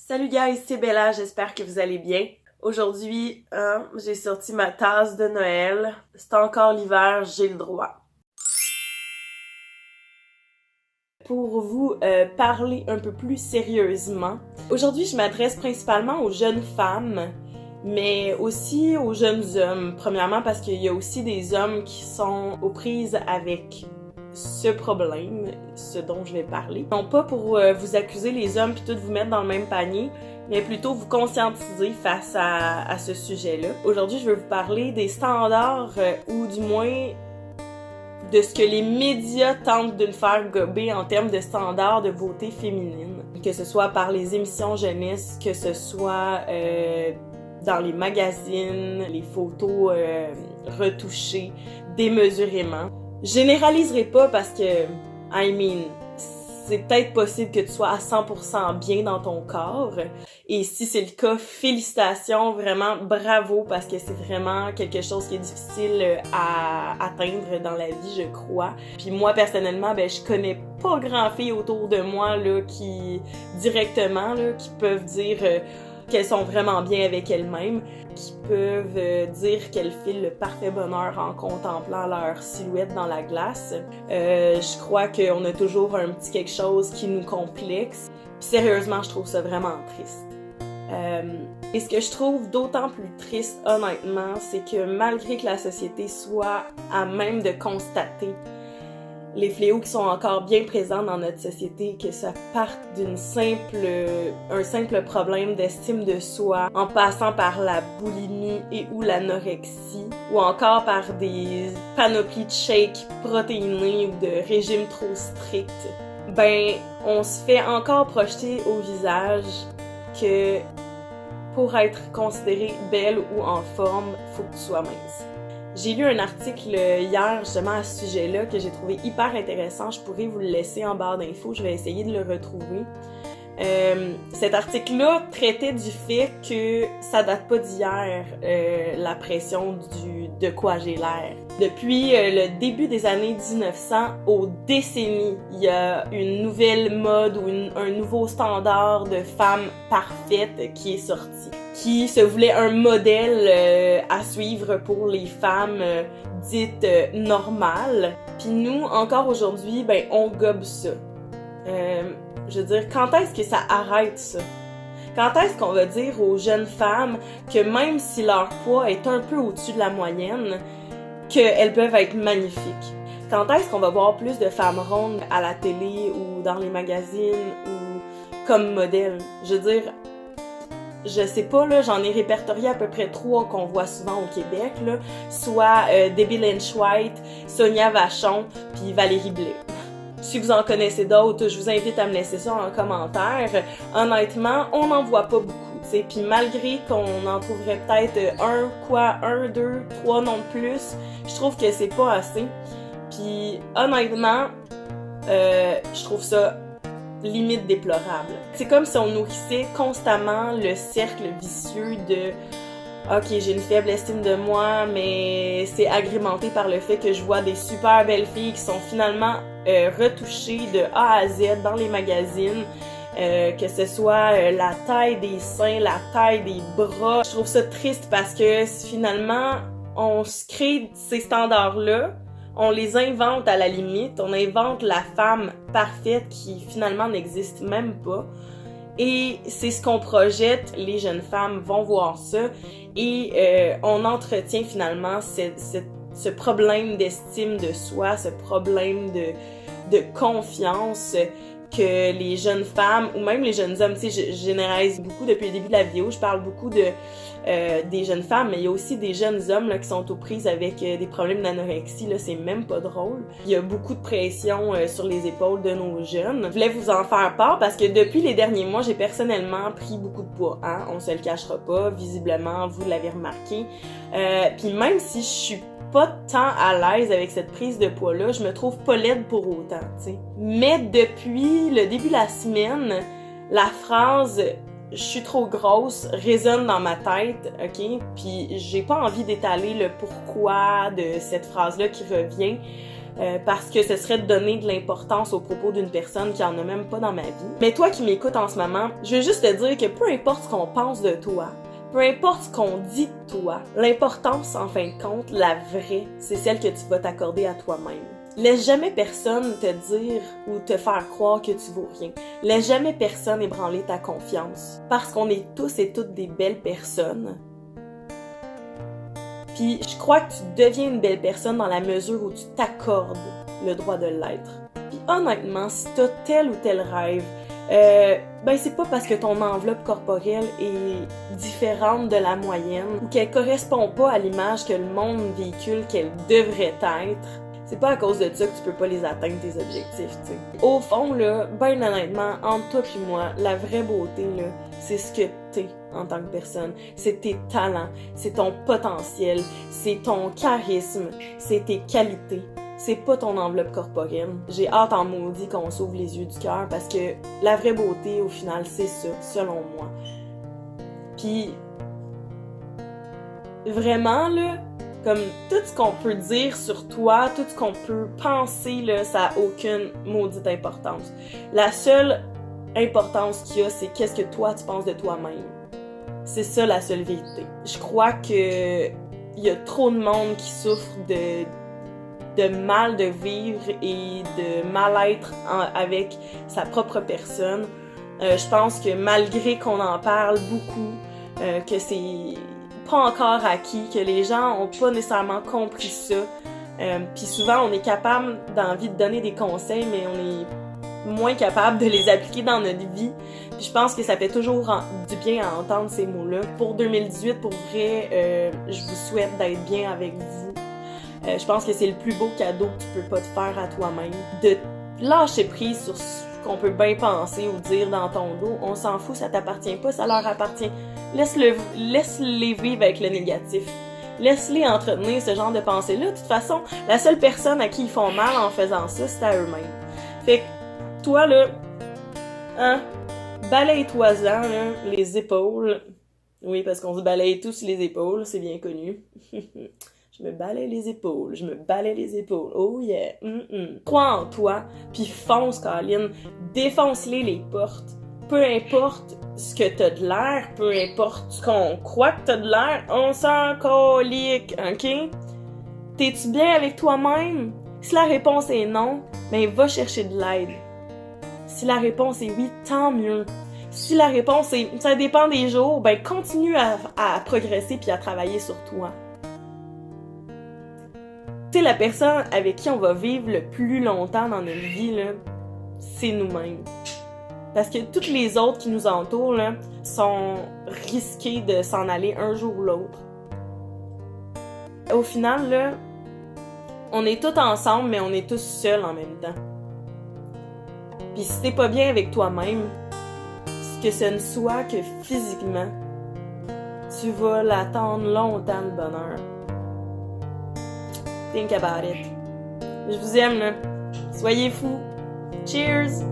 Salut guys, c'est Bella, j'espère que vous allez bien. Aujourd'hui, j'ai sorti ma tasse de Noël. C'est encore l'hiver, j'ai le droit. Pour vous parler un peu plus sérieusement, aujourd'hui je m'adresse principalement aux jeunes femmes, mais aussi aux jeunes hommes. Premièrement parce qu'il y a aussi des hommes qui sont aux prises avec ce problème, ce dont je vais parler. Non pas pour vous accuser les hommes puis tout vous mettre dans le même panier, mais plutôt vous conscientiser face à ce sujet-là. Aujourd'hui, je vais vous parler des standards, ou du moins de ce que les médias tentent de nous faire gober en termes de standards de beauté féminine. Que ce soit par les émissions jeunesse, que ce soit dans les magazines, les photos retouchées démesurément. Je généraliserai pas parce que, c'est peut-être possible que tu sois à 100% bien dans ton corps. Et si c'est le cas, félicitations, vraiment bravo, parce que c'est vraiment quelque chose qui est difficile à atteindre dans la vie, je crois. Puis moi, personnellement, je connais pas grand filles autour de moi là qui, directement, là, qui peuvent dire qu'elles sont vraiment bien avec elles-mêmes, qui peuvent dire qu'elles filent le parfait bonheur en contemplant leur silhouette dans la glace. Je crois qu'on a toujours un petit quelque chose qui nous complexe. Puis sérieusement, je trouve ça vraiment triste. Et ce que je trouve d'autant plus triste, honnêtement, c'est que malgré que la société soit à même de constater les fléaux qui sont encore bien présents dans notre société, que ça parte d'un simple problème d'estime de soi, en passant par la boulimie et ou l'anorexie, ou encore par des panoplies de shakes protéinés ou de régimes trop stricts, on se fait encore projeter au visage que pour être considérée belle ou en forme, faut que tu sois mince. J'ai lu un article hier justement à ce sujet-là que j'ai trouvé hyper intéressant. Je pourrais vous le laisser en barre d'infos. Je vais essayer de le retrouver. Cet article-là traitait du fait que ça date pas d'hier, la pression de quoi j'ai l'air. Depuis le début des années 1900 aux décennies, il y a une nouvelle mode ou un nouveau standard de femme parfaite qui est sorti, qui se voulait un modèle à suivre pour les femmes dites normales. Puis nous, encore aujourd'hui, on gobe ça. Je veux dire, quand est-ce que ça arrête ça? Quand est-ce qu'on va dire aux jeunes femmes que même si leur poids est un peu au-dessus de la moyenne, qu'elles peuvent être magnifiques? Quand est-ce qu'on va voir plus de femmes rondes à la télé ou dans les magazines ou comme modèles? Je veux dire, je sais pas, là, j'en ai répertorié à peu près 3 qu'on voit souvent au Québec, là, soit Debbie Lynch White, Sonia Vachon, puis Valérie Blais. Si vous en connaissez d'autres, je vous invite à me laisser ça en commentaire. Honnêtement, on n'en voit pas beaucoup, tu sais. Puis malgré qu'on en trouverait peut-être 1, 2, 3 non de plus, je trouve que c'est pas assez. Puis honnêtement, je trouve ça limite déplorable. C'est comme si on nourrissait constamment le cercle vicieux de OK, j'ai une faible estime de moi, mais c'est agrémenté par le fait que je vois des super belles filles qui sont finalement retouchées de A à Z dans les magazines, que ce soit la taille des seins, la taille des bras. Je trouve ça triste parce que finalement, on se crée ces standards-là, on les invente à la limite, on invente la femme parfaite qui finalement n'existe même pas. Et c'est ce qu'on projette, les jeunes femmes vont voir ça et on entretient finalement ce problème d'estime de soi, ce problème de confiance que les jeunes femmes ou même les jeunes hommes, tu sais, je généralise beaucoup depuis le début de la vidéo, je parle beaucoup des jeunes femmes, mais il y a aussi des jeunes hommes là, qui sont aux prises avec des problèmes d'anorexie, là, c'est même pas drôle. Il y a beaucoup de pression sur les épaules de nos jeunes. Je voulais vous en faire part parce que depuis les derniers mois, j'ai personnellement pris beaucoup de poids, hein, on se le cachera pas, visiblement, vous l'avez remarqué. Puis même si je suis pas tant à l'aise avec cette prise de poids-là, je me trouve pas laide pour autant, tu sais. Mais depuis le début de la semaine, la phrase « je suis trop grosse » résonne dans ma tête, ok? Puis j'ai pas envie d'étaler le pourquoi de cette phrase-là qui revient, parce que ce serait de donner de l'importance aux propos d'une personne qui en a même pas dans ma vie. Mais toi qui m'écoutes en ce moment, je veux juste te dire que peu importe ce qu'on pense de toi, peu importe ce qu'on dit de toi, l'importance, en fin de compte, la vraie, c'est celle que tu vas t'accorder à toi-même. Laisse jamais personne te dire ou te faire croire que tu vaux rien. Laisse jamais personne ébranler ta confiance. Parce qu'on est tous et toutes des belles personnes. Puis je crois que tu deviens une belle personne dans la mesure où tu t'accordes le droit de l'être. Puis honnêtement, si t'as tel ou tel rêve, ben c'est pas parce que ton enveloppe corporelle est différente de la moyenne ou qu'elle correspond pas à l'image que le monde véhicule qu'elle devrait être. C'est pas à cause de ça que tu peux pas les atteindre, tes objectifs, tu sais. Au fond, là, ben honnêtement, entre toi pis moi, la vraie beauté, là, c'est ce que t'es en tant que personne. C'est tes talents, c'est ton potentiel, c'est ton charisme, c'est tes qualités. C'est pas ton enveloppe corporelle. J'ai hâte en maudit qu'on s'ouvre les yeux du cœur parce que la vraie beauté, au final, c'est ça, selon moi. Puis, vraiment, là, comme tout ce qu'on peut dire sur toi, tout ce qu'on peut penser, là, ça a aucune maudite importance. La seule importance qu'il y a, c'est qu'est-ce que toi, tu penses de toi-même. C'est ça la seule vérité. Je crois que il y a trop de monde qui souffre de mal de vivre et de mal-être avec sa propre personne. Je pense que malgré qu'on en parle beaucoup, que c'est pas encore acquis, que les gens ont pas nécessairement compris ça. Puis souvent, on est capable d'envie de donner des conseils, mais on est moins capable de les appliquer dans notre vie. Puis je pense que ça fait toujours du bien à entendre ces mots-là. Pour 2018, pour vrai, je vous souhaite d'être bien avec vous. Je pense que c'est le plus beau cadeau que tu peux pas te faire à toi-même. De lâcher prise sur ce qu'on peut bien penser ou dire dans ton dos. On s'en fout, ça t'appartient pas, ça leur appartient. Laisse-les vivre avec le négatif. Laisse-les entretenir ce genre de pensée-là. De toute façon, la seule personne à qui ils font mal en faisant ça, c'est à eux-mêmes. Fait que, toi, là, hein, balaye-toi-en, là, les épaules. Oui, parce qu'on se balaye tous les épaules, c'est bien connu. Je me balaye les épaules, je me balaye les épaules. Oh yeah! Crois en toi, puis fonce, Colin. Défonce-les les portes. Peu importe ce que t'as de l'air, peu importe ce qu'on croit que t'as de l'air, on s'en colique, ok? T'es-tu bien avec toi-même? Si la réponse est non, ben va chercher de l'aide. Si la réponse est oui, tant mieux. Si la réponse est ça dépend des jours, ben continue à progresser puis à travailler sur toi. Tu sais, la personne avec qui on va vivre le plus longtemps dans notre vie, là, c'est nous-mêmes. Parce que toutes les autres qui nous entourent, là, sont risqués de s'en aller un jour ou l'autre. Au final, là, on est tous ensemble, mais on est tous seuls en même temps. Puis si t'es pas bien avec toi-même, que ce ne soit que physiquement, tu vas l'attendre longtemps, le bonheur. Think about it. Je vous aime, là. Soyez fous. Cheers!